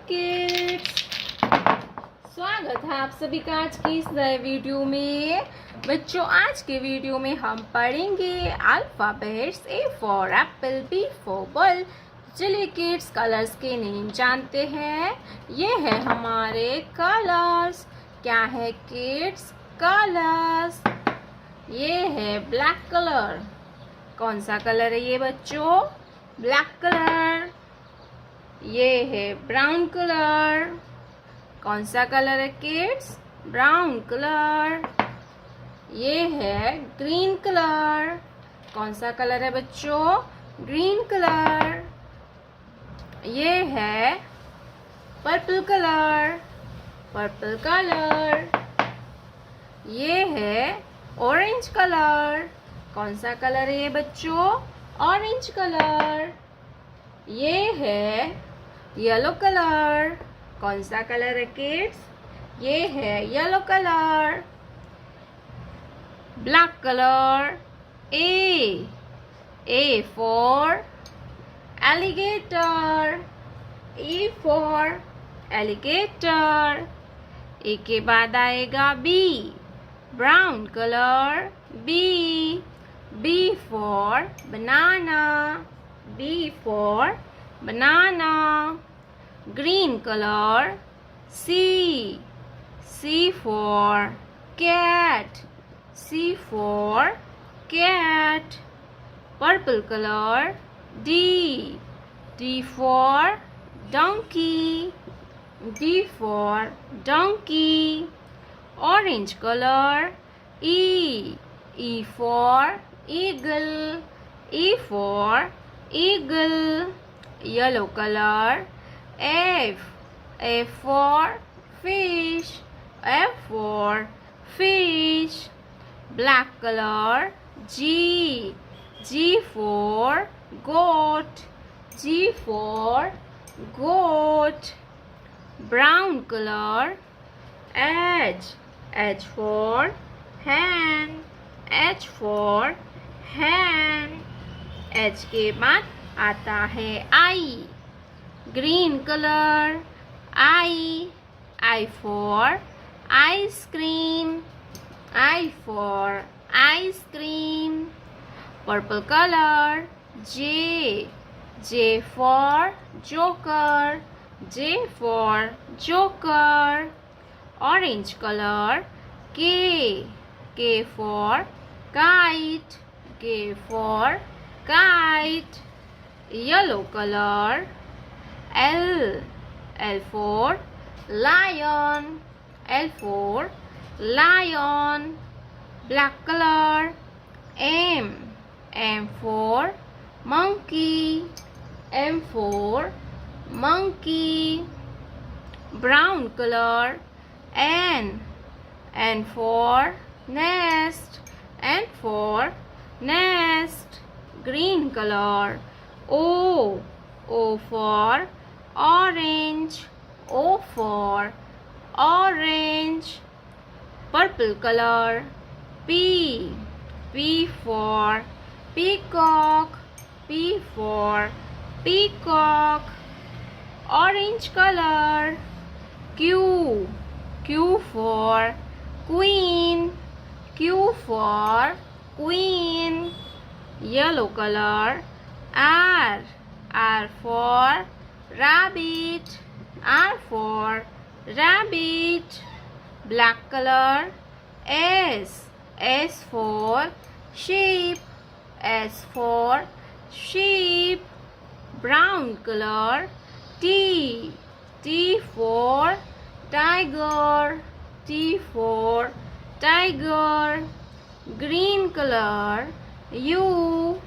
Kids, स्वागत है आप सभी का आज की इस नए वीडियो में। बच्चों, आज के वीडियो में हम पढ़ेंगे alphabets. A for apple, B for ball. चलिए किड्स, कलर्स के नेम जानते हैं। ये है हमारे कलर्स। क्या है किड्स? कलर्स। ये है ब्लैक कलर। कौन सा कलर है ये बच्चों? Black colour. ये है ब्राउन कलर। कौन सा कलर है किड्स? Brown colour. ये है ग्रीन कलर। कौन सा कलर है बच्चों? Green colour. ये है पर्पल कलर। Purple colour. ये है ऑरेंज कलर। कौन सा कलर है ये बच्चों? Orange colour. ये है येलो कलर। कौन सा कलर है किड्स? ये है yellow colour. Black colour. A for alligator. A for alligator. A के बाद आएगा B, brown colour. B for banana. B for banana. Green colour. C for cat. C for cat. Purple colour. D for donkey. D for donkey. Orange colour. E for eagle. E for eagle. Yellow color. F for fish. F for fish. Black color. G for goat. G for goat. Brown color. H for hand. H for hand. H के बाद आता है I, green colour. I for ice cream. I for ice cream. Purple colour. J for joker. J for joker. Orange colour. K for kite. K for kite. Yellow color. L for lion. L for lion. Black color. M for monkey. M for monkey. Brown color. N for nest. N for nest. Green color. O for orange. O for orange. Purple color. P for peacock. P for peacock. Orange color. Q for queen. Q for queen. Yellow color. R for rabbit. R for rabbit. Black color. S for sheep. S for sheep. Brown color. T for tiger. T for tiger. Green color. U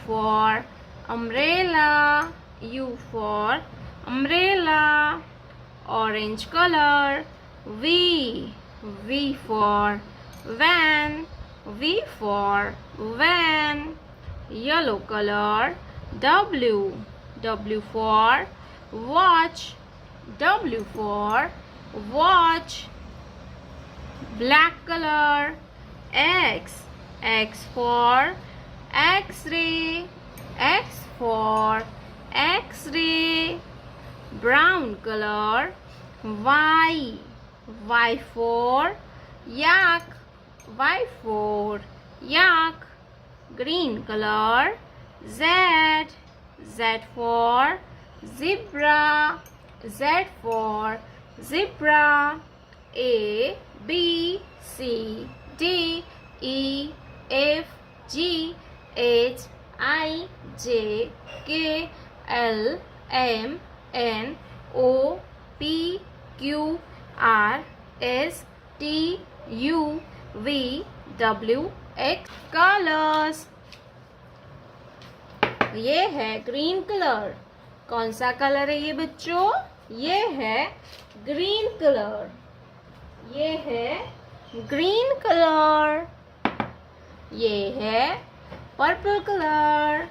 for umbrella. U for umbrella. Orange color. V for van. V for van. Yellow color. W for watch. W for watch. Black color. X for X-ray. X for X-ray. brown color. Y for yak, Y for yak. Green color. Z for zebra, Z for zebra. A B C D E F G H I J K L M N O P Q R S T U V W X. Colours, ये है green colour. कौन सा colour है ये बच्चों? ये है green colour. ये है ग्रीन कलर. ये है पर्पल कलर,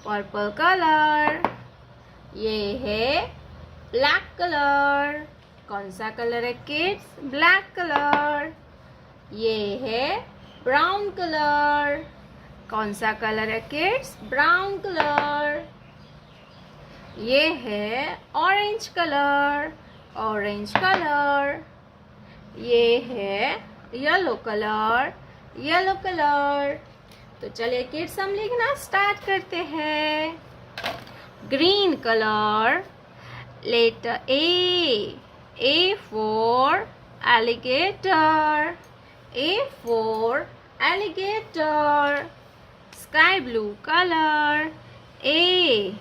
पर्पल कलर. ये है ब्लैक कलर. कौन सा कलर है किड्स? Black colour. ये है ब्राउन कलर. कौन सा कलर है किड्स? Brown colour. ये है ऑरेंज कलर, ऑरेंज कलर. ये है येलो कलर, येलो कलर. तो चलिए किड्स हम लिखना स्टार्ट करते हैं. Green colour. Letter A for alligator, A for alligator. Sky blue color. A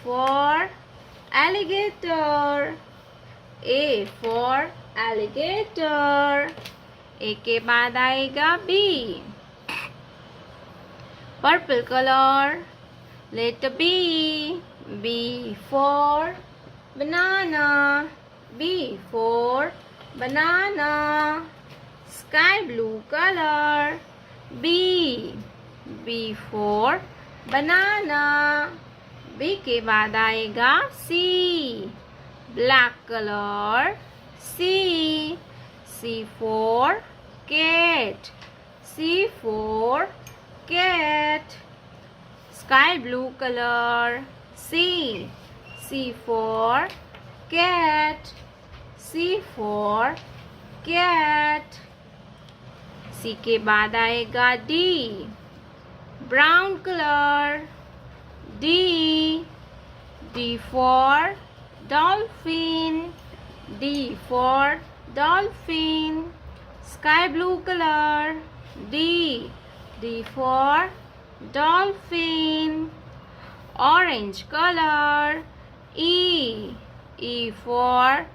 for alligator, A for alligator. A के बाद आएगा B. Purple color. Letter B. B for banana, B for banana. Sky blue color. B for banana. B के बाद आएगा C. Black color. C for cat, C for cat. Sky blue color. C for cat, C for cat. C के बाद आएगा D. Brown color. D for dolphin, D for dolphin. Sky blue color. D for dolphin. Orange color. E for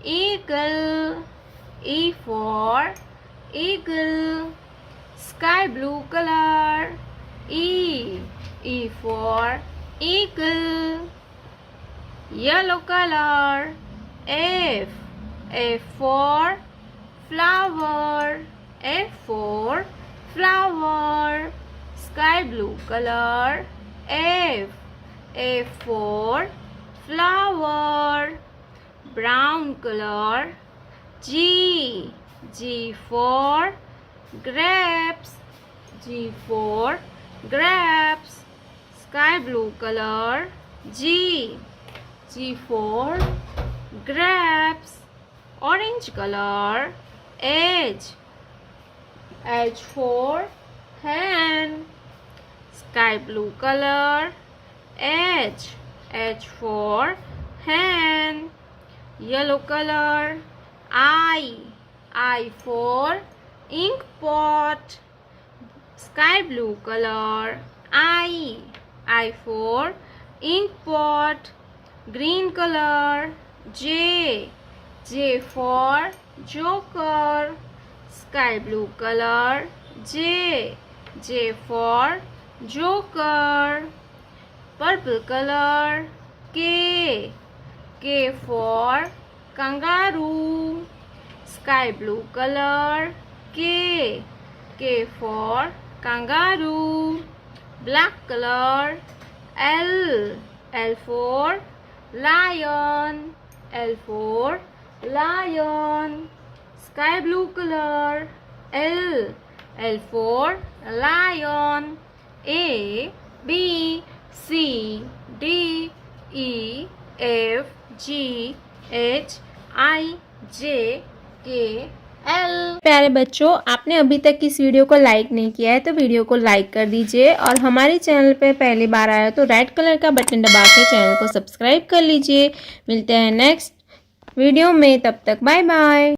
eagle, E for eagle. Sky blue color. E for eagle. Yellow color. F for flower, F for flower. Sky blue color. F for flower. Brown color. G for grapes, G for grapes. Sky blue color. G for grapes. Orange color. H for hen. Sky blue color. H for hen. Yellow color. I for ink pot. Sky blue color. I for ink pot. Green color. J for joker. Sky blue color. J for joker. Purple color. K for kangaroo. Sky blue color. K for kangaroo. Black color. L for lion, L for lion. Sky blue color. L for lion. A B C D E F G H I J K L। प्यारे बच्चों, आपने अभी तक इस video को like नहीं किया है तो वीडियो को लाइक कर दीजिए और हमारे चैनल पे पहली बार आया तो रेड कलर का बटन दबा के चैनल को सब्सक्राइब कर लीजिए। मिलते हैं नेक्स्ट वीडियो में, तब तक बाय बाय।